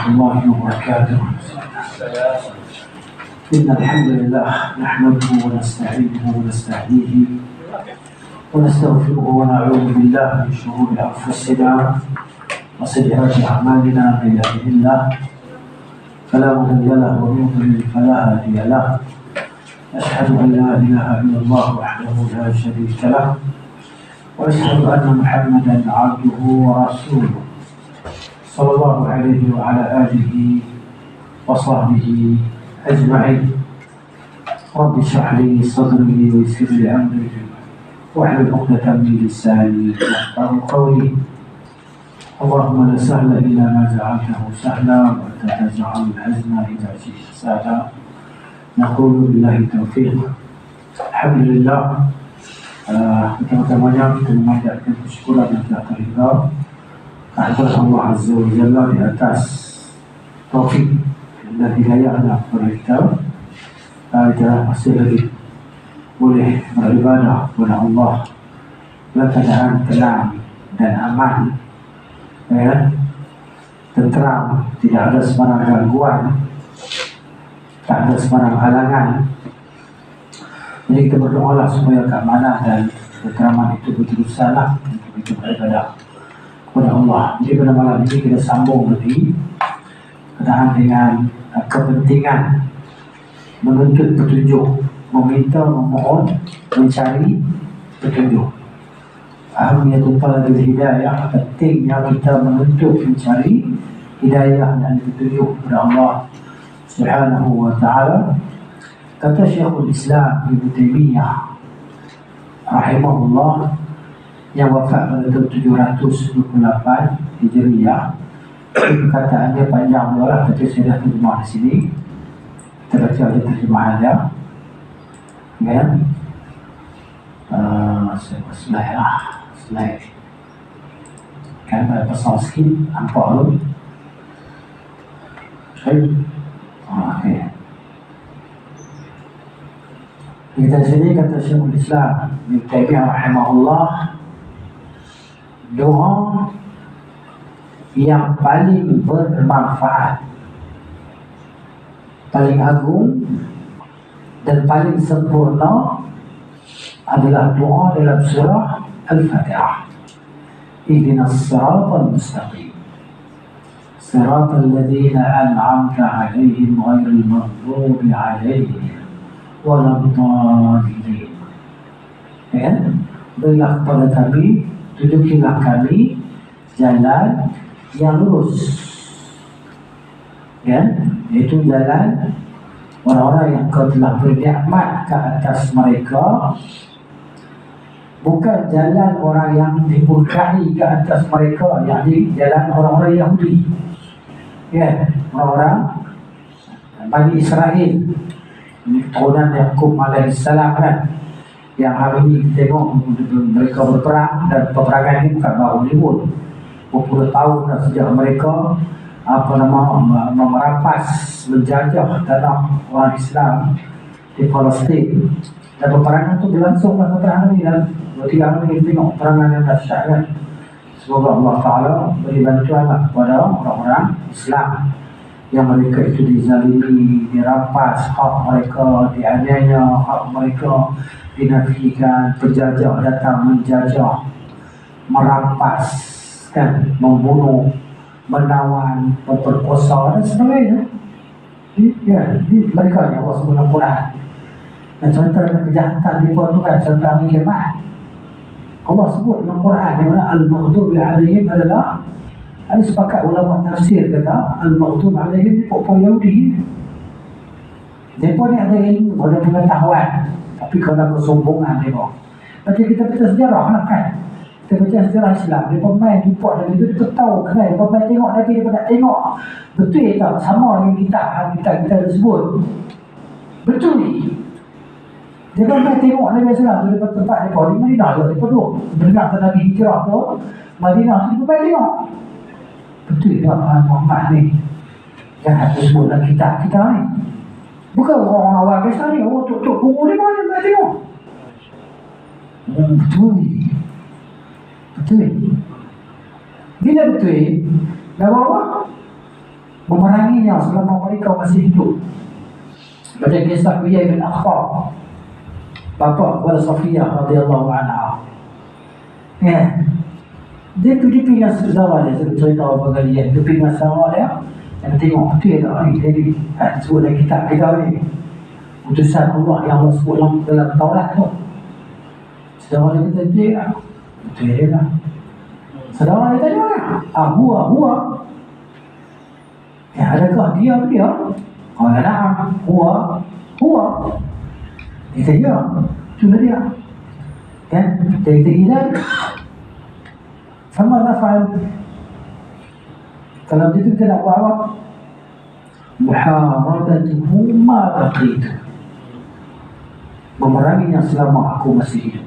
الله وبركاته. إن الحمد لله نحمده ونستعينه ونستهديه ونستغفره ونعوذ بالله من شرور أنفسنا وسيئات أعمالنا. من يهده الله فلا مضل له ومن يضلل فلا هادي له. أشهد أن لا إله إلا الله وحده لا شريك له وأشهد أن محمدا عبده ورسوله صلى الله عليه وعلى آله وصحبه أجمعين. رب اشرح لي صدري ويسر لي أمري واحلل عقدة من لساني يفقهوا قولي. اللهم لا سهل إلا ما جعلته سهلا وأنت تجعل الحزن إذا شئت سهلا. نقول بالله التوفيق. الحمد لله. Pertama-tamanya kita memanjatkan kesyukuran dan terima kepada Allah Azza wa Jalla di atas taufik dan hidayahnya kepada kita. Kita masih lagi boleh beribadah kepada Allah dalam keadaan tenang dan aman, ya, tenteram, tidak ada sebarang gangguan, tak ada sebarang halangan. Jadi kita berdoalah supaya keamanan dan keteraman itu berterusanlah untuk kita beribadah kepada Allah. Jadi pada malam ini kita sambung lagi berkenaan dengan kepentingan menuntut petunjuk, meminta, memohon, mencari petunjuk. Ahamiyatul talabil hidayah, pentingnya kita menuntut, mencari hidayah dan petunjuk kepada Allah Subhanahu wa Ta'ala. Kata Syekhul Islam Ibn Taymiyah rahimahullah yang wafat pada tahun 728 Hijriah. Perkataannya panjang adalah, tapi saya dah terjemah di sini. Kita baca ada terjemahan dia, kan? Slide kan pada pasal sikit nampak tu. Okey. Kita sini kata Syekhul Islam Ibn Taymiyah rahimahullah, doa yang paling bermanfaat, paling agung dan paling sempurna adalah doa dalam surah Al-Fatihah. Ihdinas siratal mustaqim, siratal ladzina an'amta 'alaihim ghairil maghdubi 'alaihim waladhdallin. Ya, berilah kepada kami, tunjukilah kami jalan yang lurus, ya, yaitu jalan orang-orang yang kau telah beri nikmat ke atas mereka, bukan jalan orang yang dimurkai ke atas mereka, yakni jalan orang-orang Yahudi, ya, orang-orang Bani Israel, turunan Yaqub alaihissalam, kan, yang hari ini kita tengok mereka berperang, dan peperangan ini bukan baru ni pun, berpuluh tahun dah sejak mereka merampas, menjajah tanah orang Islam di Palestin. Dan peperangan itu berlangsung sampai hari ini, dan 2-3 hari kita tengok peperangan yang dahsyat, kan. Semoga Allah Ta'ala beri bantuan kepada orang-orang Islam yang mereka itu dizalimi, dirampas hak mereka, dianiaya hak mereka, dinafikan, penjajah datang menjajah, merampas, kan, membunuh, menawan, memperkosa dan sebagainya. Ya, mereka yang Allah sebut dalam Quran. Dan contoh kejahatan di bawah Tuhan, contoh kiamat, Allah sebut dalam Quran di mana al-maghdubi alaihim adalah, ada sepakat ulama tafsir kata al-maghdub alaihim pokok Yahudi. Mereka ni ada ilmu, ada pengetahuan, tapi kalau kesombongan mereka. Macam kita baca sejarah lah, kan. Kita baca sejarah Islam, mereka main report dan itu, kita tahu kenal, mereka main tengok lagi, mereka nak tengok betul tak sama dengan kita tersebut. Betul ni. Mereka main tengok Nabi Islam dari tempat mereka di Madinah, mereka duduk mendengar Nabi hijrah ke Madinah, mereka main tengok. Betul tak Muhammad ni yang tersebut dalam kitab kita ni? Bukan orang awal biasa ni, orang tuk-tuk guru ni mana main tengok. Betul. Betul. Bila betul, dah bawa memeranginya selama mereka masih hidup. Baca kisah Huyai bin Akhtab, bapa kepada Safiyah radhiyallahu anha. Ya, dia pergi dengan saudara dia, saya cerita apa kali dia pergi dengan saudara dia, yang tengok tu ada ni, jadi sebut dalam kitab kita ni, utusan Allah yang Allah sebut dalam Taurat tu. Saudara dia kata dia, betul dia lah. Saudara dia tanya lah, huwa. Ya, adakah dia? Oh, na'am, huwa. Dia kata, ya, itulah dia. Kan? Dia kata, ilan. Sama naf'al. Kalau begitu kita nak buat apa? Muharadatuhu ma baqitu. Memeranginya selama aku masih hidup.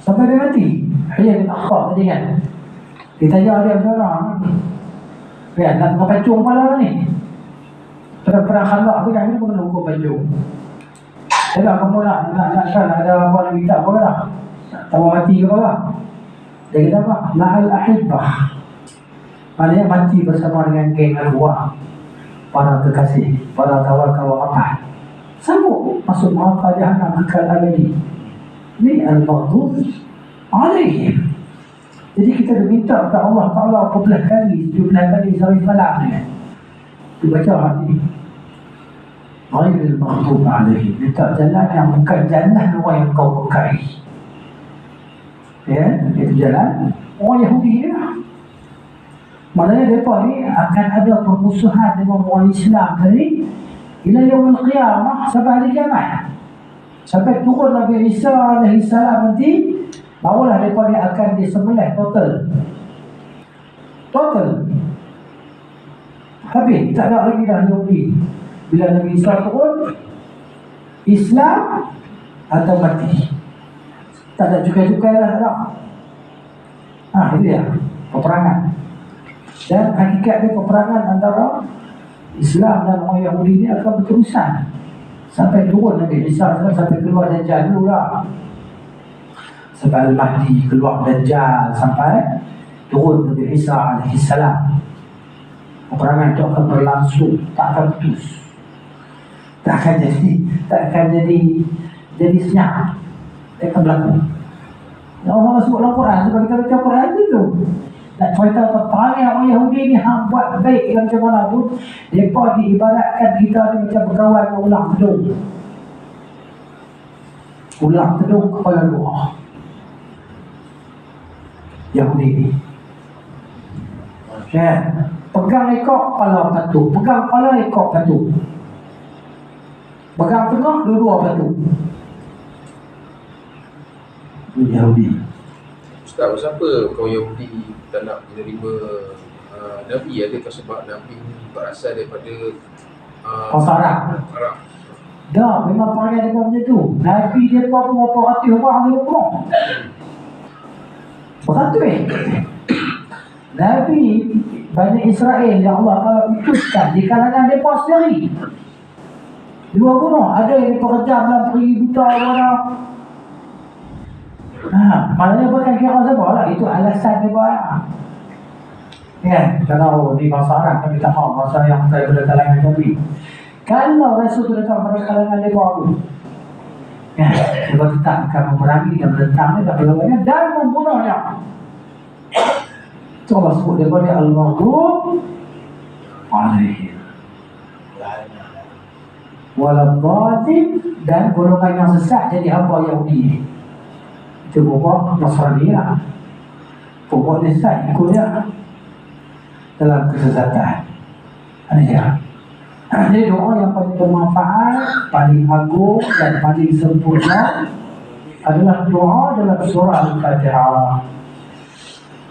Sampai dia mati. Huyai bin Akhtab tadi kan. Kita tanya dia seorang. Kan, nak tengok pancung kepala ni. Perang Khandaq tu kan, kita kena hukum pancung. Jadi kamu nak ada apa nak minta apa lah. Tahu mati ke apa? Dia kata apa? Ma'al ahibbah. Maknanya mati bersama dengan geng al-Huwa, para kekasih, para kawan-kawan apa. Sanggup masuk neraka jahanam kekal abadi. Ini al-maghdub alaihim. Jadi kita minta kepada Allah Ta'ala 14 kali, 17 kali sehari malam ni. Kita baca hari ni. Ghairil maghdub alaihim. Minta jalan yang bukan jalan orang yang kau berkai. Ya, itu jalan orang Yahudi ni lah. Maknanya mereka ni akan ada permusuhan dengan orang Islam tadi ila yaumil qiyamah, sampai hari kiamat. Sampai turun Nabi Isa alaihi salam nanti, barulah mereka ni akan disembelih total. Habis, tak ada lagi dah Yahudi. Bila Nabi Isa turun, Islam atau mati. Tak ada cukai-cukai dah, tak ada. Itu dia, peperangan. Dan hakikatnya peperangan antara Islam dan orang Yahudi ini akan berterusan sampai turun Nabi Isa, sampai keluar Dajjal dulu lah. Sampai Al-Mahdi keluar Dajjal, sampai turun Nabi Isa alaihi salam. Peperangan itu akan berlangsung, tak akan putus. Tak akan jadi senyap. Dia akan berlaku. Yang Allah sebut dalam Quran, sebab kita baca Quran tu nak cerita tentang orang Yahudi ni hang buat baik macam mana pun, mereka diibaratkan kita ni macam berkawan dengan ulang tedung kepala dua. Yahudi ni pegang ekor kepala patu, pegang kepala ekor patu, pegang tengah dua-dua patu. Yahudi. Ustaz, siapa kau Yahudi tak nak menerima Nabi? Adakah sebab Nabi berasal daripada Arab? Dah, memang panggil dia macam tu. Nabi dia pun berapa ratus orang dia pun. Beratus. Nabi Bani Israel yang Allah Ta'ala utuskan di kalangan mereka sendiri. Dua bunuh. Ada yang diperjam dalam pergi buta orang. Maknanya bukan kira siapa lah. Itu alasan dia buat. Ya, kalau di bahasa Arab kami tak faham bahasa yang saya pada kalangan Nabi. Kalau Rasul itu datang pada kalangan dia buat ya, dia tetap akan memerangi dan menentangnya dan berlawannya dan membunuhnya. Itu Allah sebut daripada Al-Maghdub alaihim waladhdallin, dan golongan yang sesat jadi hamba Yahudi. Itu pokok Nasrani lah. Pokok dia sesat ikut dia dalam kesesatan. Ini dia. Jadi doa yang paling bermanfaat, paling agung dan paling sempurna adalah doa dalam surah Al-Fatihah.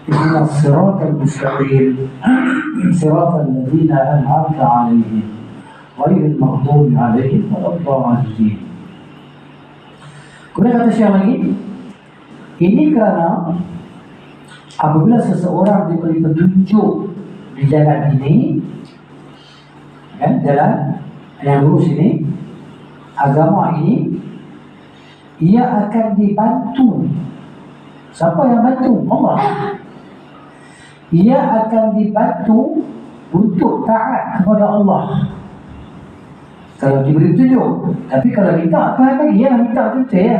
Ihdinas siratal mustaqim, siratal ladzina an'amta 'alaihim, ghairil maghdubi 'alaihim waladdallin. Kemudian kata Syekh lagi, ini kerana apabila seseorang diberi petunjuk di jalan ini, kan, jalan yang lurus ini, agama ini, ia akan dibantu. Siapa yang bantu? Allah. Ia akan dibantu untuk taat kepada Allah. Kalau diberi petunjuk. Tapi kalau minta, Tuhan bagi ya, minta betul ya.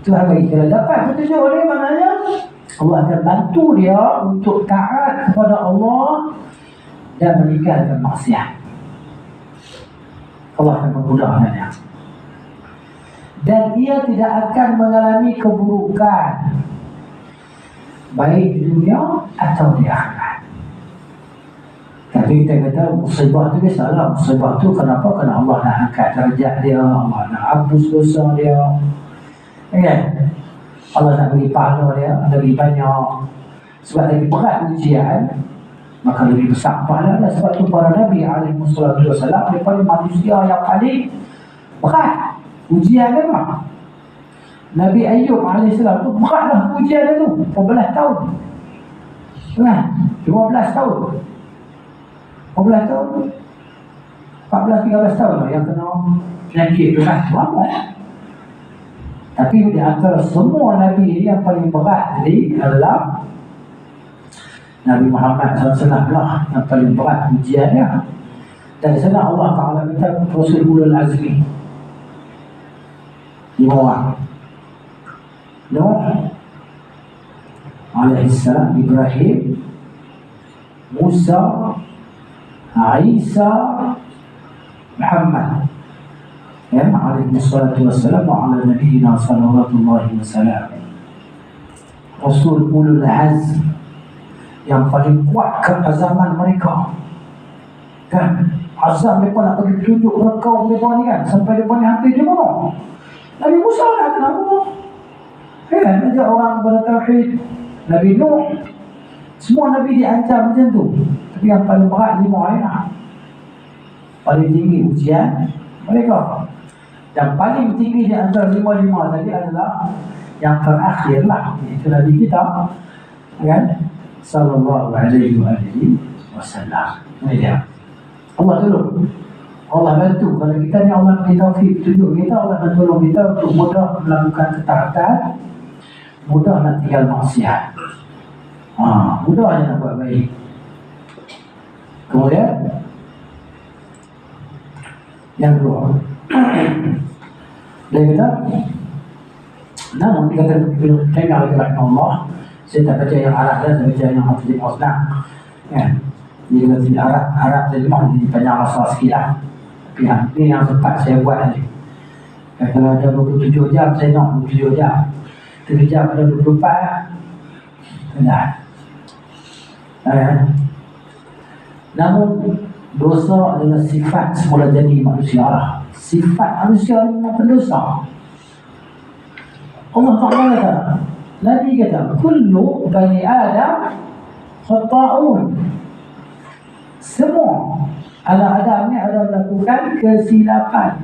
Tuhan bagi. Kalau dapat petunjuk ni, maknanya Allah akan bantu dia untuk taat kepada Allah dan meninggalkan maksiat. Allah akan memudahkannya. Dan ia tidak akan mengalami keburukan baik di dunia atau di akhirat. Tapi kita kata musibah tu biasalah. Musibah tu kenapa? Kerana Allah nak angkat darjat dia, Allah nak hapus dosa dia, kan? Allah nak beri pahala dia lebih banyak. Sebab lagi berat ujian, maka lebih besar pahala dia. Sebab tu para Nabi alaihissalatu wassalam, daripada manusia yang paling berat ujian dia mah. Nabi Ayub alaihissalam tu beratlah ujian dia tu 14 tahun. Kan? 15 tahun. 14 tahun. 14-13 tahun lah yang kena penyakit tu kan. Tapi di antara semua Nabi ini yang paling berat tadi adalah Nabi Muhammad SAW lah yang paling berat ujiannya. Dan sana Allah Ta'ala kata Rasul Ulul Azmi 5 orang. Nuh alaihissalam, Ibrahim, Musa, Isa, Muhammad, ya, alaihissalatu wassalam, wa ala nabiyina salawatullahi wassalam. Rasul Ulul Azm yang paling kuat keazaman mereka, kan? Azam mereka nak bagi petunjuk kepada kaum mereka ni kan, sampai mereka ni hampir dibunuh. Nabi Musa nak kena bunuh, kan? Ajak orang kepada tauhid. Nabi Nuh, semua Nabi diancam macam tu. Tapi yang paling berat 5 ayat, paling tinggi ujian mereka. Dan paling tinggi di antara 5 tadi adalah yang terakhir lah, itu Nabi kita, kan? Sallallahu alaihi wasallam. Ini dia. Allah tolong, Allah bantu. Kalau kita ni Allah beri taufik tunjuk kita, Allah akan tolong kita untuk mudah melakukan ketaatan, mudah nak tinggal maksiat. Mudah je nak buat baik. Kemudian yang kedua, dia kata, namun dia kata tengah lagi rahimahullah, saya tak baca yang Arab dah, saya baca yang Hafidh Musnah, kan? Dia kata di Arab terjemah di banyak masalah sikit lah. Tapi ini yang sempat saya buat tadi. Kalau ada 27 jam, saya nak 27 jam. 3 jam ada 24, tidak. Namun dosa adalah sifat semula jadi manusia lah. Sifat manusia memang pendosa. Allah Ta'ala kata, Nabi kata, kullu bani Adam khata'un. Semua anak Adam ni ada melakukan kesilapan.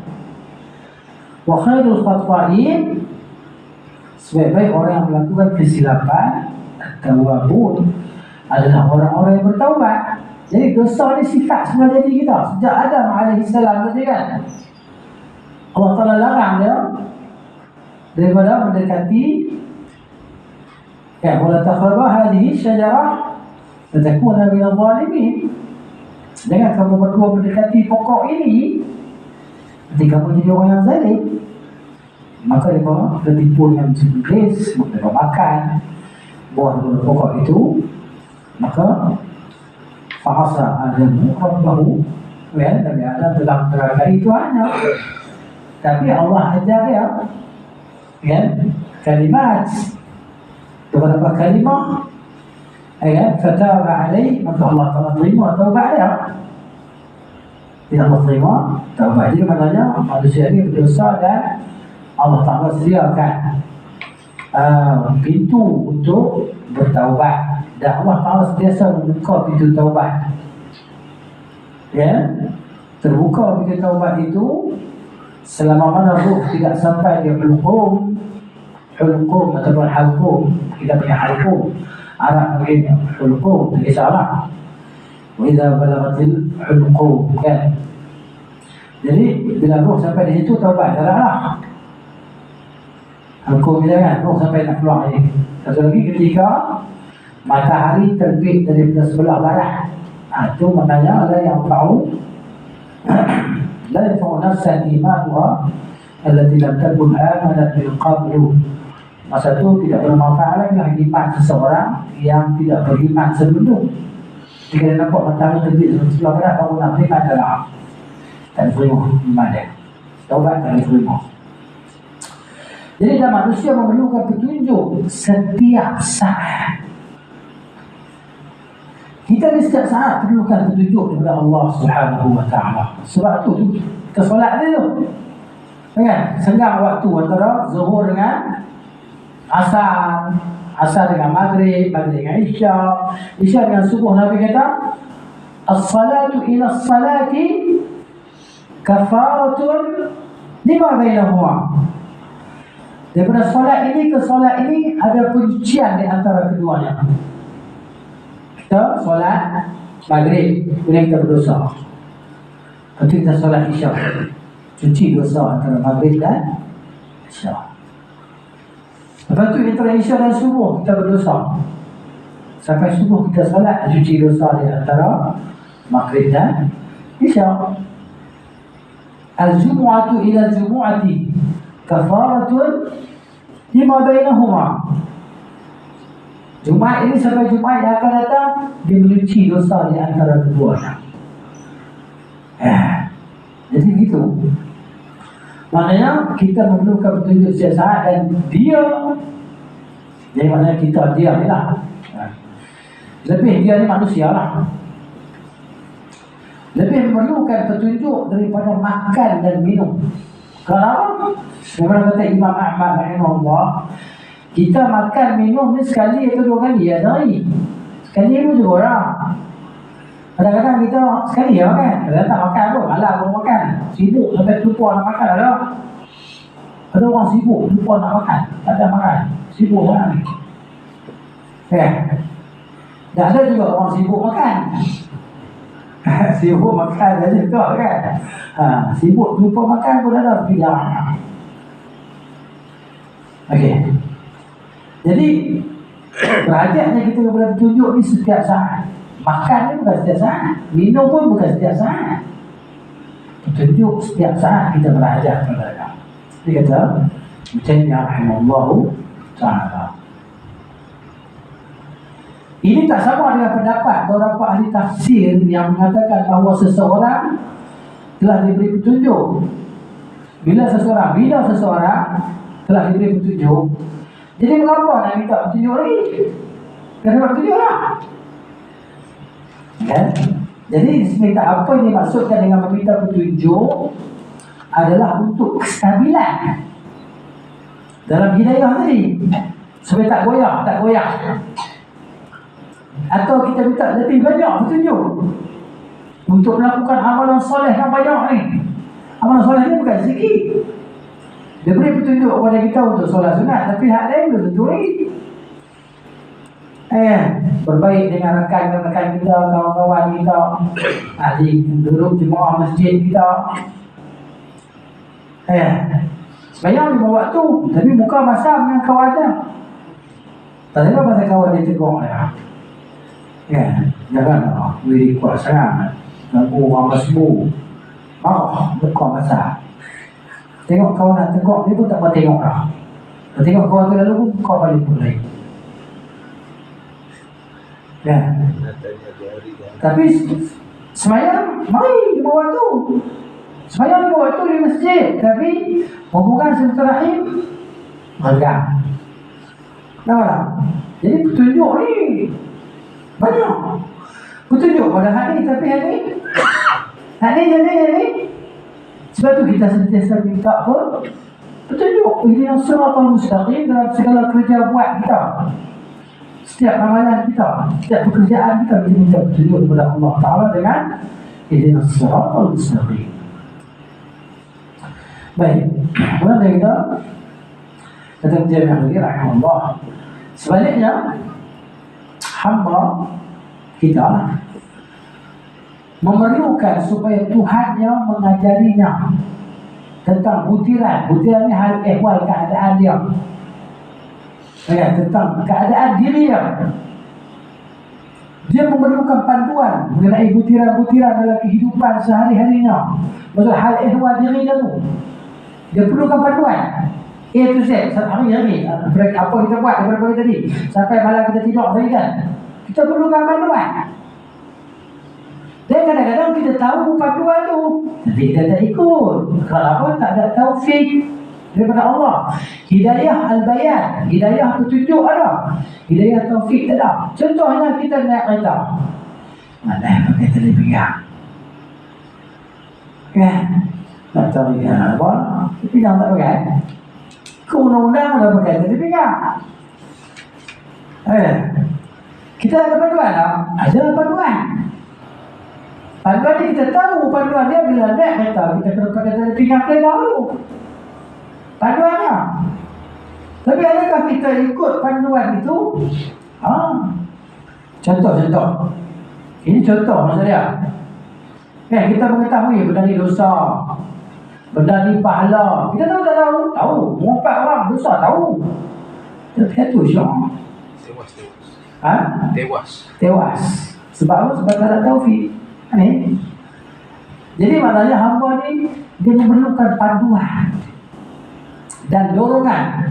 Wa khairul khata'in, sebaik-baik orang yang melakukan kesilapan, at-tawwabun, adalah orang-orang yang bertaubat. Jadi dosa ni sifat semula jadi kita sejak Adam alaihissalam tadi kan. Allah Ta'ala larang dia daripada mendekati, ya, wala taqrabu hadhihi syajarah fatakuna minadh dhalimin. Jangan kamu berdua mendekati pokok ini, nanti kamu jadi orang yang zalim. Maka mereka tertipu dengan iblis, mereka makan buah pokok itu. Maka fa'asa Adamu Rabbahu, ya, Nabi Adam telah mendekati Tuhannya. Tapi Allah ajar dia, ya, kalimat, beberapa kalimah, ya, fataba alaih, maka Allah Ta'ala terima taubat dia. Tidak Allah terima taubat. Jadi maknanya manusia ini berdosa dan Allah Ta'ala sediakan pintu untuk bertaubat. Dan Allah Ta'ala sentiasa membuka pintu taubat, ya, terbuka pintu taubat itu selama mana ruh tidak sampai dia hulqum ataupun halqum. Kita punya halqum, Arab mungkin hulqum, tak kisahlah. Wa idza balaghatil hulqum, kan? Jadi bila ruh sampai di situ taubat darahlah. Halqum bila kan ruh sampai nak keluar ni. Satu lagi ketika matahari terbit dari sebelah barat, Itu maknanya la yanfa'u la yanfa'u nafsan imanuha allati lam takun amanat min qablu. Masa itu tidak bermanfaat lagi iman seseorang yang tidak beriman sebelum. Jika dia nampak matahari terbit sebelah barat, baru nak beriman adalah tak diterima iman dia. Taubat tak diterima. Jadi manusia memerlukan petunjuk setiap saat. Kita ni setiap saat perlukan petunjuk daripada Allah Subhanahu wa taala. Sebab tu kita solat dia tu. Kan? Senggang waktu antara zuhur dengan asar, asar dengan maghrib, maghrib dengan isya, isya dengan subuh. Nabi kata, as-salatu ila as-salati kafaratun lima bainahuma. Daripada solat ini ke solat ini ada penyucian di antara keduanya. Kita solat maghrib, kemudian kita berdosa. Lepas kita solat isya, cuci dosa antara maghrib dan isya. Lepas tu antara isya dan subuh kita berdosa. Sampai subuh kita solat, cuci dosa di antara maghrib dan isya. Al-jumu'atu ila al-jumu'ati kafaratun lima bainahuma. Jumaat ini sampai Jumaat yang akan datang, dia menyuci dosa di antara keduanya. Jadi gitu. Maknanya kita memerlukan petunjuk setiap saat, dan dia jadi maknanya dia ni lah. Lebih dia ni manusia lah. Lebih memerlukan petunjuk daripada makan dan minum. Kenapa? Sebenarnya kata Imam Ahmad rahimahullah, kita makan minum ni sekali atau dua kali ya sehari. Sekali pun juga orang. Kadang-kadang kita sekali ya makan, kadang tak makan pun, malah baru makan. Sibuk sampai lupa nak makan ada. Ada orang sibuk lupa nak makan, tak ada makan. Sibuk orang ni. Tak ada juga orang sibuk makan. Sibuk makan saja tu kan. Sibuk lupa makan pun ada, tapi jangan. Okey. Jadi belajarnya kita kepada petunjuk ni setiap saat. Makan ni bukan setiap saat, minum pun bukan setiap saat. Petunjuk setiap saat kita belajar kepada. Dia kata Mu'taimiyah rahimahullahu ta'ala. Ini tak sama dengan pendapat beberapa ahli tafsir yang mengatakan bahawa seseorang telah diberi petunjuk. Bila seseorang telah diberi petunjuk, jadi mengapa nak minta petunjuk lagi? Kena petunjuk lah. Kan? Jadi minta apa yang dimaksudkan dengan meminta petunjuk adalah untuk kestabilan dalam hidayah tadi, supaya tak goyah. Atau kita minta lebih banyak petunjuk untuk melakukan amalan soleh yang banyak ni. Amalan soleh ni bukan sikit. Dia beri petunjuk kepada kita untuk solat sunat, tapi hak lain belum tentu lagi. Berbaik dengan rekan-rekan kita, kawan-kawan kita, ahli duduk jemaah masjid kita. Sebenarnya 5 waktu, tapi buka masa dengan kawan dia. Tak ada pasal kawan dia tegur dia. Jangan beri kuat sangat. Lagu orang masbuk. Buka masa. Tengok kawan nak tegur, dia pun tak mau tengok lah. Tengok kawan tu lalu pun kau balik pun lain. Tapi semayang, mari 5 waktu. Semayang 5 waktu di masjid, tapi hubungan silaturahim rendah. Nampak? Jadi petunjuk ni banyak. Petunjuk pada hari, tapi hari. Sebab tu kita sentiasa minta apa? Petunjuk. Ini yang siratal mustaqim dalam segala kerja buat kita. Setiap amalan kita, setiap pekerjaan kita minta petunjuk kepada Allah Ta'ala dengan ihdinas siratal mustaqim. Baik. Kemudian kita kata Mu'taimiyah lagi rahimahullah. Sebaliknya, hamba kita memerlukan supaya Tuhan yang mengajarinya tentang butiran ni hal ehwal keadaan dia, tentang keadaan diri dia. Dia memerlukan panduan mengenai butiran-butiran dalam kehidupan sehari-harinya. Maksud hal ihwal dirinya tu. Dia perlukan panduan A to Z, hari-hari. Apa kita buat daripada pagi tadi sampai malam kita tidur tadi kan. Kita perlukan panduan. Dan kadang-kadang kita tahu panduan tu, tapi kita tak ikut. Kenapa? Tak ada taufik daripada Allah. Hidayah al-bayan, hidayah petunjuk ada, hidayah taufik tak ada. Contohnya kita naik kereta, mana yang pakai telepegang kan? Tak tahu ya apa, telepegang tak pakai. Ke undang-undang dah pakai telepegang. Kita ada panduan tak? Ada panduan. Panduan ni kita tahu panduan dia bila naik kereta kita kena pakai telepegang kita tahu panduannya. Tapi adakah kita ikut panduan itu? Contoh. Ini contoh maksud dia. Kita mengetahui benda ni dosa, benda ni pahala. Kita tahu tak tahu? Tahu. Mengumpat orang dosa tahu. Tapi tu syok. Tewas. Sebab apa? Sebab tak ada taufik. Ni. Jadi maknanya hamba ni dia memerlukan panduan dan dorongan.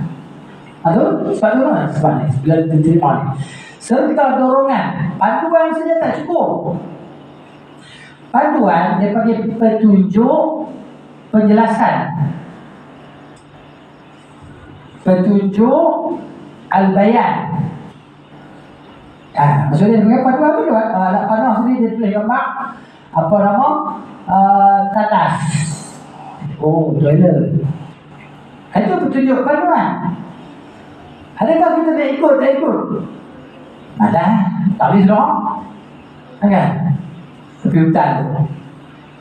Sebab ni bila diterima ni serta dorongan. Panduan saja tak cukup. Panduan dia panggil petunjuk, penjelasan, petunjuk al-bayan. Maksudnya dengan panduan tu nak panah sendiri dia tulis gambar apa nama tanas. Toilet. Itu petunjuk panduan. Adakah kita tak ikut? Ada. Tak boleh sedang kan? Tepi hutan tu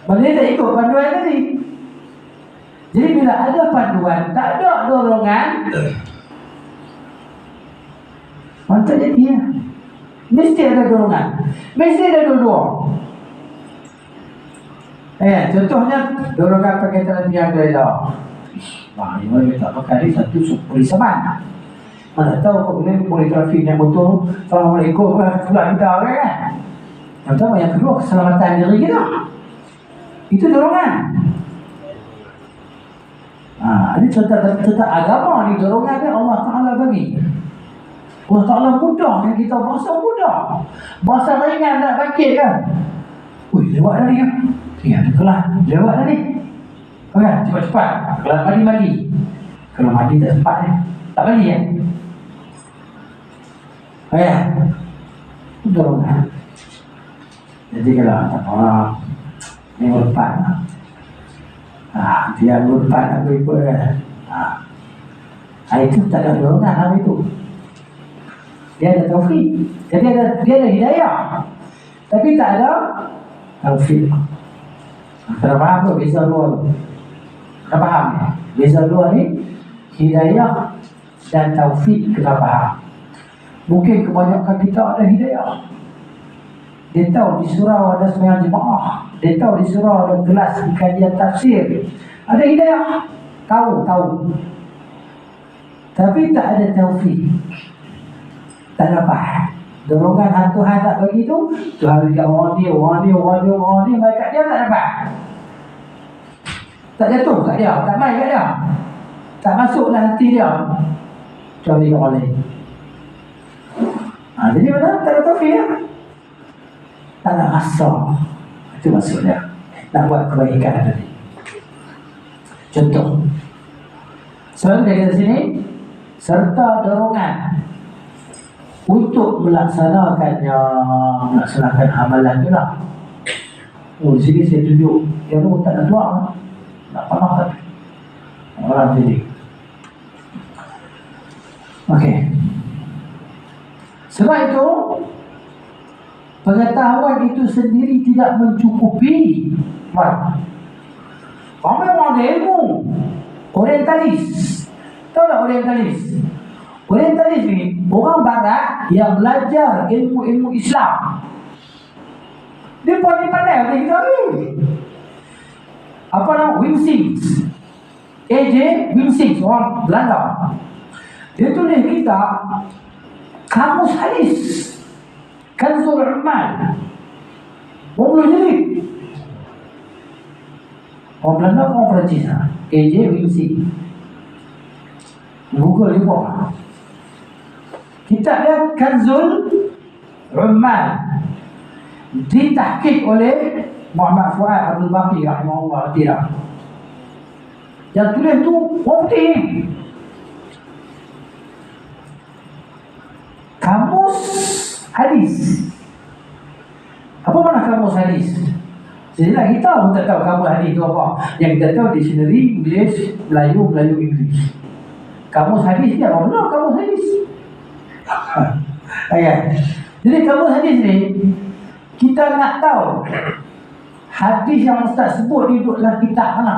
boleh tak ikut panduan tadi. Jadi bila ada panduan, tak ada dorongan, mantap jadi ya. Mesti ada dorongan, mesti ada dua-dua. Contohnya dorongan pakai telepegang kereta. Ini tak pakai satu supri saman. Mana tahu kau boleh trafik yang betul. Assalamualaikum warahmatullahi wabarakatuh kan. Yang pertama, yang kedua keselamatan diri kita. Itu dorongan. Ini cerita agama ni dorongan kan Allah Ta'ala bagi. Allah Ta'ala mudah yang kita bahasa mudah. Bahasa ringan nak bangkit kan. Lewat dah ni kan. Ada kelas. Lewat dah ni. Kan? Cepat-cepat. Kalau mandi. Kalau mandi tak sempat ni. Tak mandi kan. Dorongan. Jadi kalau tak orang ni berdepan. Dia berdepan aku ikut kan. Itu tak ada dorongan hari itu. Dia ada taufik. Jadi dia ada hidayah. Tapi tak ada taufik. Kena faham tu beza dua tu. Kena faham ya? Beza dua ni hidayah dan taufik kena faham. Mungkin kebanyakan kita ada hidayah. Dia tahu di surau ada sembahyang jemaah. Dia tahu di surau ada kelas kajian tafsir. Ada hidayah. Tahu. Tapi tak ada taufik. Tak dapat. Dorongan hantu Tuhan tak bagi tu, Tuhan bagi orang ni, mereka dia tak dapat. Tak jatuh kat dia, tak main kat dia. Tak masuk dalam hati dia. Tuhan bagi orang lain. Jadi mana? Tak ada taufik ya? Tak nak rasa. Itu maksud dia. Nak buat kebaikan tadi. Contoh. So, dari sini serta dorongan untuk melaksanakan amalan tu lah. Di sini saya tunjuk dia pun tak ada doa. Tak pernah tak orang sini. Okey. Sebab itu pengetahuan itu sendiri tidak mencukupi. Ramai orang ada ilmu. Orientalis. Tahu tak orientalis? Orientalis ni orang barat yang belajar ilmu-ilmu Islam. Dia paling pandai dari kita ni. Apa nama? Wimsings. AJ Wimsings, orang Belanda. Dia tulis kita kamus hadis. Kanzul Ummal 20 jilid. Orang Belanda, orang Perancis AJ Wilson. Google dia buat. Kitab dia Kanzul Ummal, ditahqiq oleh Muhammad Fuad Abdul Baqi rahimahullah ta'ala. Yang tulis tu orang putih. Kamus hadis. Apa makna kamus hadis? Sejenak kita pun tak tahu kamus hadis tu apa. Yang kita tahu dictionary English, Melayu, Melayu English. Kamus hadis ni apa? Benar kamus hadis. Jadi kamus hadis ni, kita nak tahu hadis yang Ustaz sebut ni duduk dalam kitab mana,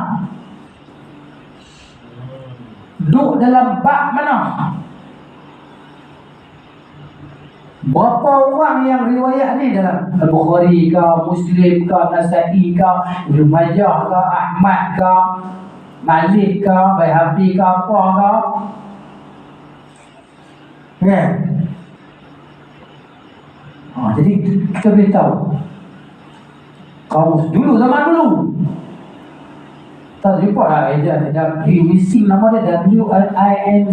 duduk dalam bab mana, berapa orang yang riwayat ni dalam Al-Bukhari ke, Muslim ke, Nasai ke, Ibnu Majah ke, Ahmad ke, Malik ke, Baihaqi ke, apa ke. Jadi kita boleh tahu kamus dulu, zaman dulu tak report lah WISIN, nama dia WISINK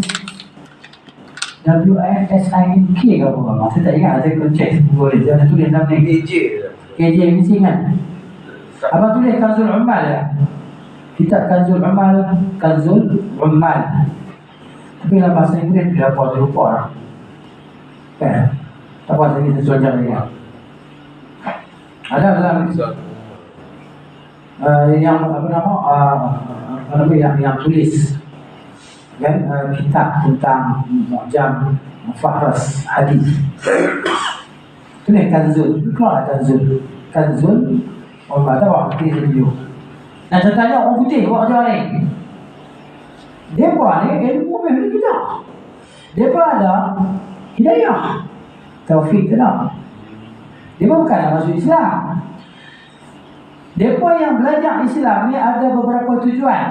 ke apa. Saya tak ingat, saya kena check boleh. Dia ada tulis dalam ni AJ WISIN kan. Abang tulis Kanzul Ummal ya. Kitab Kanzul Ummal. Tapi dalam bahasa Inggeris dia apa saya lupa lah. Kan? Tak apa, saya sesuai jalan ni. Ada dalam yang apa nama yang tulis kan, kitab tentang Mu'jam Fahras hadis. Itu ni Kanzul, keluar Kanzul orang tahu arti video. Nah, contohnya orang putih buat macam ni. Dia buat ni ilmu memang kita. Dia pun ada hidayah, taufik tak. Dia bukan masuk Islam. Mereka yang belajar Islam ni ada beberapa tujuan.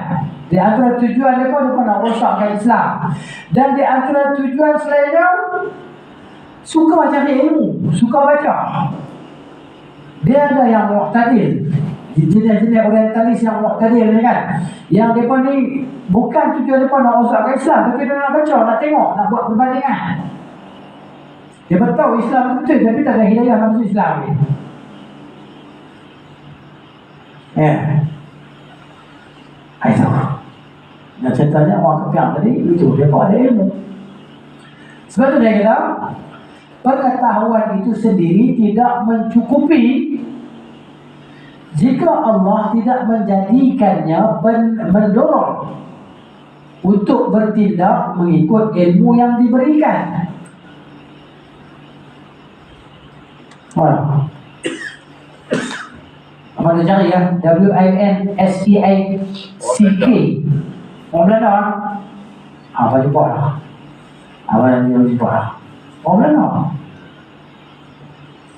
Di antara tujuan mereka nak rosakkan Islam. Dan di antara tujuan selainnya, suka cari ilmu, suka baca. Dia ada yang mu'tadil, jenis-jenis orientalis yang mu'tadil ni kan. Yang mereka ni bukan tujuan mereka nak rosakkan Islam, tapi dia nak baca, nak tengok, nak buat perbandingan. Dia tahu Islam betul, tapi tak ada hidayah dalam Islam ni. Itu. Dan ceritanya orang kepiang tadi itu dia ada ilmu. Sebab itu dia kata pengetahuan itu sendiri tidak mencukupi jika Allah tidak menjadikannya mendorong untuk bertindak mengikut ilmu yang diberikan. Apa dia cari ya? WINSEICK. Orang Belanda. Apa jumpa lah? Apa yang jumpa lah? Orang Belanda.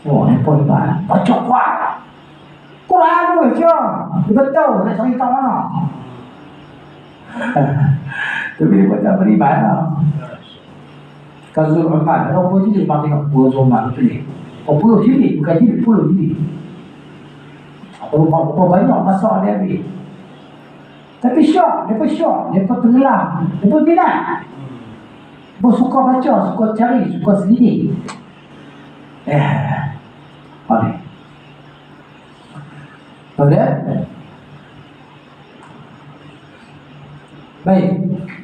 Oh, ni pun baca kuat. Quran pun je. Dia betul nak cari tahu mana. Tapi dia tak beriman lah. Kanzul Ummal. Ada apa jadi bang tengok Kanzul Ummal tu ni? 40 jilid, bukan jilid, 10 jilid. Berapa banyak masa dia ambil. Tapi syok, dia pun tenggelam, dia pun minat. Dia suka baca, suka cari, suka selidik. Boleh? Baik,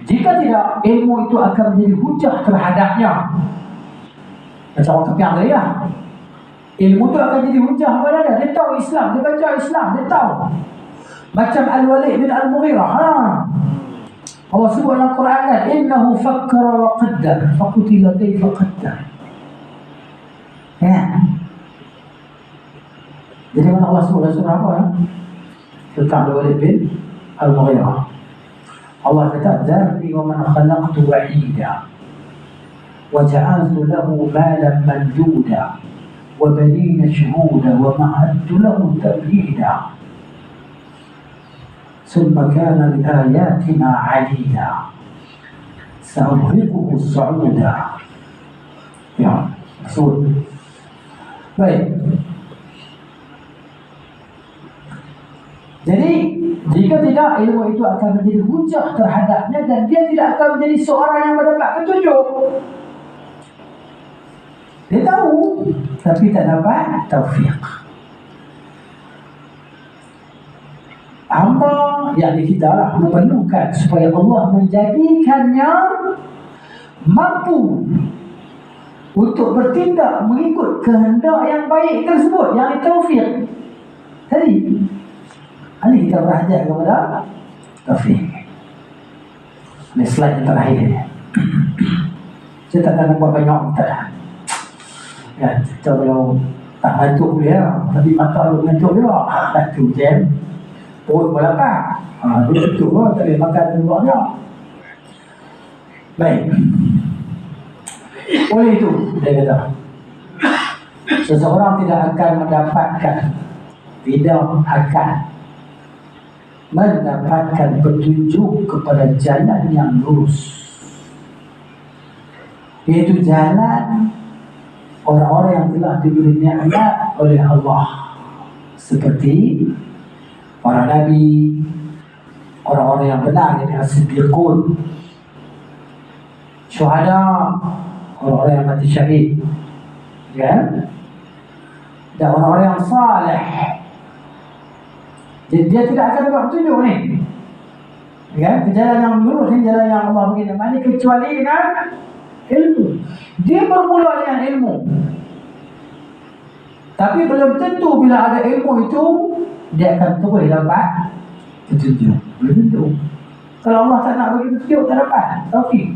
jika tidak, ilmu itu akan menjadi hujah terhadapnya. Macam orang kepiang tadi lah. Ilmu tu akan jadi hujah kepada dia. Dia tahu Islam, dia baca Islam, dia tahu. Macam Al-Walid bin Al-Mughirah. Allah sebut dalam Quran kan, innahu fakkara wa qaddar, faqutila kaifa qaddar. Jadi mana Allah sebut dalam surah apa? Tentang Al-Walid bin Al-Mughirah. Allah kata, "Dzarni wa man khalaqtu wahida wa ja'altu lahu malan mamduda wa banina shuhuda wa ma'adtu lahu tamhida thumma kana li ayatina 'anida sa'urhiquhu as-sa'uda." Ya, maksud Baik. Jadi jika tidak, ilmu itu akan menjadi hujah terhadapnya dan dia tidak akan menjadi seorang yang mendapat petunjuk. Dia tahu tapi tak dapat taufik. Hamba yang kita lah memerlukan supaya Allah menjadikannya mampu untuk bertindak mengikut kehendak yang baik tersebut, yang taufik tadi. Ini kita berhajat kepada taufik. Ini slide yang terakhir. Saya tak nak buat banyak, tak ada. Ya, kita kalau tak ngantuk dia, tapi mata lu ngantuk dia, tu jam. Perut berlapar. Dia betul lah, tak boleh makan dulu dia. Baik. Oleh itu, dia kata, seseorang tidak akan mendapatkan petunjuk kepada jalan yang lurus, yaitu jalan orang-orang yang telah diberi nikmat oleh Allah, seperti para nabi, orang-orang yang benar, yang as-siddiqun, syuhada, orang-orang yang mati syahid, ya, dan orang-orang yang saleh. Jadi dia tidak akan dapat petunjuk ni, ya, jalan yang lurus ni, jalan yang Allah bagi nikmat ni, kecuali dengan ilmu. Dia bermula dengan ilmu, tapi belum tentu bila ada ilmu itu dia akan terus dapat petunjuk. Belum tentu. Kalau Allah tak nak bagi petunjuk, tak dapat taufik.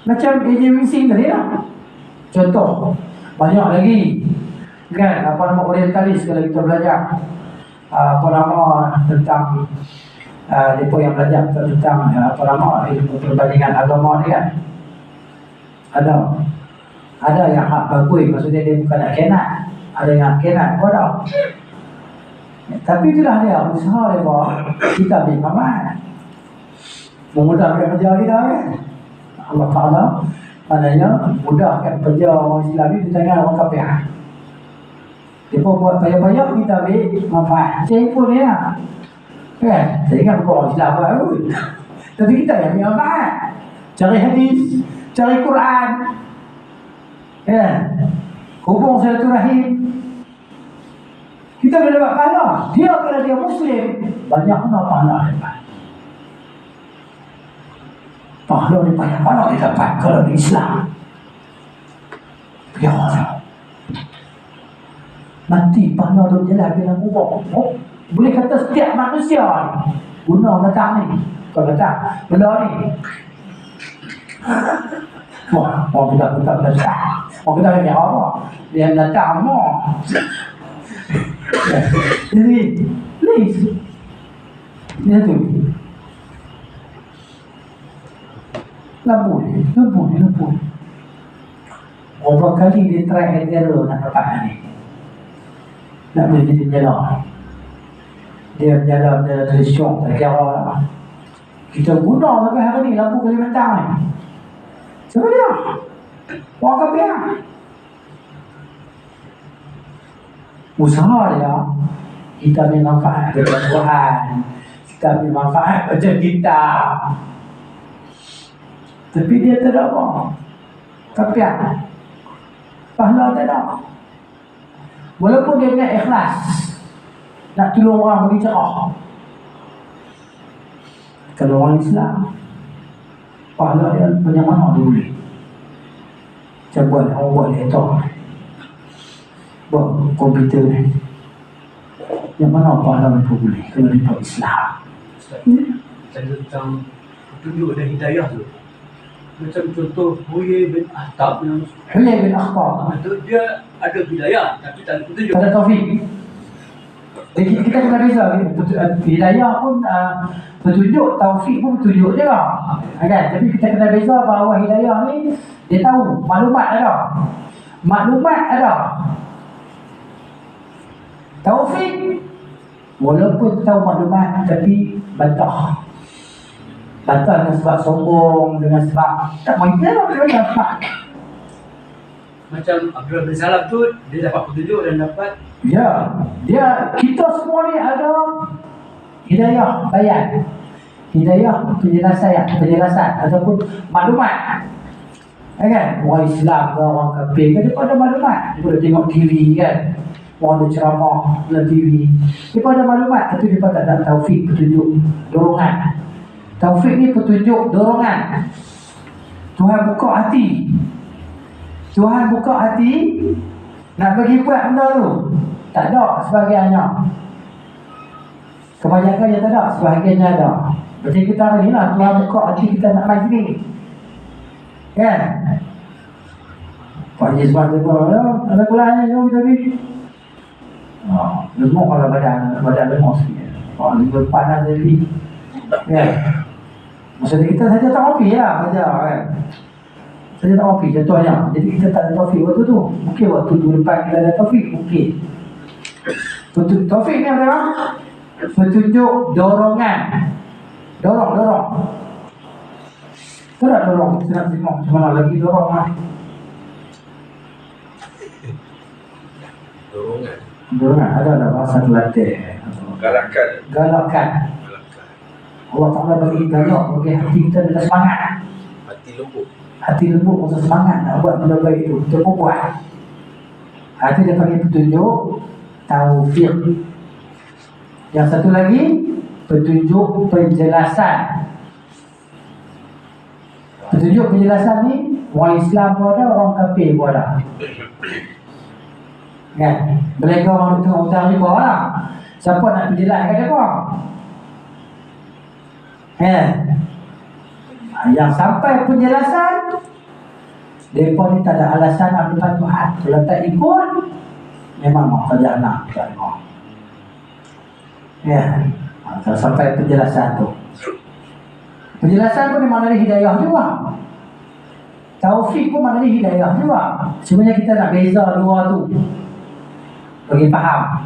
Macam AJ Winsing tadi lah. Contoh banyak lagi, kan, apa nama orientalis kalau kita belajar apa nama tentang mereka yang belajar tentang apa nama ilmu perbandingan agama ni, kan, ada yang hak bagui, maksudnya dia bukan nak kenat, ada yang kenat pun ada. Tapi itulah dia usaha dia bawa kita ambil amal, memudahkan kerja kita, kan. Allah Ta'ala maknanya mudahkan kerja orang Islam ni di tangan orang kafir. Dia pun buat payah-payah, kita ambil manfaat. Saya pun ni lah, kan. Saya ingat bukan orang Islam buat pun, tapi kita yang ambil manfaat. Cari hadis, cari Quran, kan, hubung silaturahim. Kita boleh dapat pahala. Dia kalau dia Muslim, banyak mana pahala dapat. Pahala ni banyak pahala dia dapat kalau di Islam. Ya Allah, mati pahala duduk jalan bila kubur. Boleh kata setiap manusia ni guna datang ni, kalau datang benda ni. Wah, orang kita datang. Orang kita ni apa? Dia datang semua. Jadi, please, dia tu lampu. Berapa kali dia try and error nak dapat ni, nak boleh jadi jalan. Dia berjalan dari syok, tak kira lah. Kita guna sampai hari ni lampu Kalimantan ni. Siapa dia? Orang kafir. Usaha dia, kita ambil manfaat baca Quran, kita ambil manfaat baca kitab, tapi dia tak ada apa, kafir, pahala tak ada. Walaupun dia nak ikhlas, nak tolong orang bagi cerah. Kalau orang Islam, pahala dia banyak mana dia boleh. Macam orang buat laptop, buat komputer ni, yang mana pahala itu boleh kalau dia buat Islam. Tentang petunjuk dan hidayah tu, macam contoh Huyai bin Akhtab yang itu dia ada hidayah tapi tak ada petunjuk, tak ada taufik. Jadi kita kena beza, hidayah pun petunjuk, taufik pun petunjuk je lah, kan? Tapi kita kena beza bahawa hidayah ni dia tahu, maklumat ada. Taufik walaupun tahu maklumat tapi bantah dengan sebab sombong, dengan sebab tak mahu dia dapat. macam Abdullah bin Salam tu dia dapat petunjuk dan dapat Ya, kita semua ni ada hidayah bayan, hidayah penjelasan ataupun maklumat. Kan? Orang Islam ke orang kafir kan dia ada maklumat. Dia boleh tengok TV kan. Orang ada ceramah dalam TV. Dia ada maklumat tapi dia tak ada taufik, petunjuk, dorongan. Taufik ni petunjuk, dorongan. Tuhan buka hati. Tuhan buka hati nak bagi buat benda tu. Tak ada sebahagiannya. Kebanyakan yang tak ada, sebahagiannya ada. Macam kita hari ni lah, Tuhan buka hati kita nak main sini. Kan? Pak Haji sebab tu pun, ada kulanya jom kita ni. Lemuk kalau badan lemuk sikit. Kalau lebih panas jadi. Kan? Maksudnya kita saja tak kopi lah, saja kan. Saja tak kopi, contohnya. Jadi kita tak ada taufik waktu tu. Mungkin waktu 2 depan kita ada taufik, mungkin. Taufik ni apa? Petunjuk dorongan. Dorong. Kita nak dorong, kita nak tengok macam mana lagi dorong lah. Dorongan, ada bahasa Kelantan. Galakkan. Allah Ta'ala bagi galak, bagi hati kita dengan semangat. Hati lembut, rasa semangat nak buat benda baik itu. Kita pun buat. Hati dia panggil petunjuk taufik. Yang satu lagi petunjuk penjelasan. Petunjuk penjelasan ni orang Islam pun ada, orang kafir pun ada. Kan? Mereka orang tengok hutang riba lah. Siapa nak penjelaskan dia apa? Kan? Yang sampai penjelasan, mereka ni tak ada alasan nak depan Tuhan. Kalau tak ikut, memang mau kerja anak. Ya, kalau sampai penjelasan tu. Penjelasan pun maknanya hidayah juga. Taufik pun maknanya hidayah juga. Sebenarnya kita nak beza dua tu bagi faham.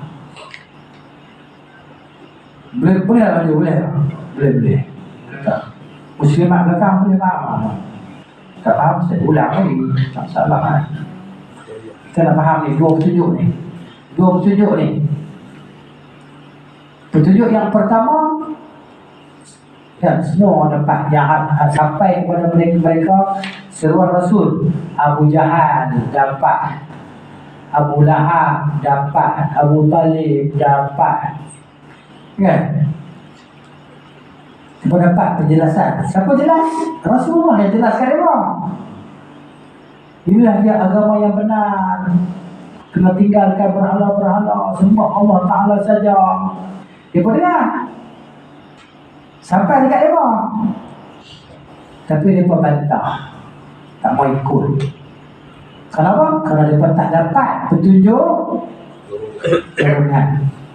Boleh lah, boleh. Muslimat belakang boleh faham. Tak faham, saya ulang lagi. Tak salah kan. Kita nak faham ni, dua petunjuk ni. Petunjuk yang pertama, kan, semua dapat yang sampai kepada mereka seruan Rasul. Abu Jahal dapat, Abu Lahab dapat, Abu Talib dapat. Kan? Siapa dapat penjelasan? Siapa jelas? Rasulullah yang jelaskan dia. Inilah dia agama yang benar. Kena tinggalkan berhala-berhala, sembah Allah Ta'ala saja. Dia pun dengar. Sampai dekat dia. Tapi dia pun bantah. Tak mau ikut. Kenapa? Kerana dia pun tak dapat petunjuk dorongan,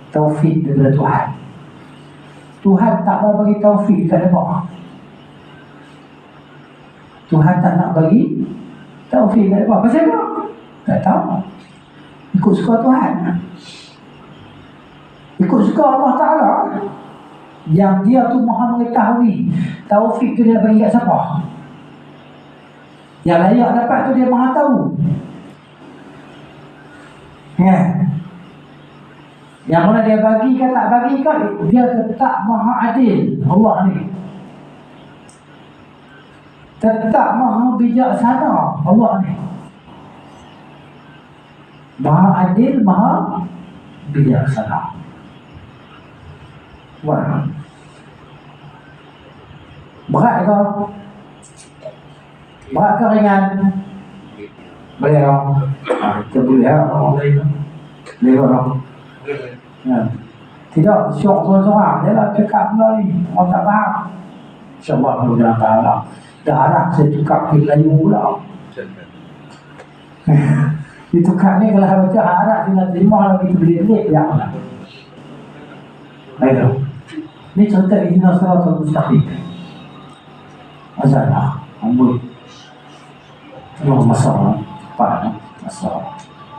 taufik daripada Tuhan. Tuhan tak mau bagi taufik dekat dia. Tuhan tak nak bagi taufik dekat dia. Pasal apa? Tak tahu. Ikut suka Tuhan. Ikut suka Allah Ta'ala. Yang dia tu maha mengetahui taufik tu dia nak bagi kat siapa. Yang layak dapat tu dia maha tahu. Ya. Yang mana dia bagi ke tak bagi ke, dia tetap maha adil. Allah ni tetap maha bijaksana. Allah ni maha adil, maha bijaksana. Wah, berat ke? Berat ke ringan? Boleh tak? Kita boleh tak? Boleh tak? Ya. Tidak syok seorang-seorang. Dia lah cakap benda ni, orang tak faham. InsyaAllah kalau dia tak faham. Dah harap saya tukar ke Melayu pula. Ditukar ni kalau baca harap dia nak terima lagi belit-belit ya Allah. Baiklah. Ini contoh ihdinas siratal mustaqim. Azanah, ambul. Ini masalah. Pak.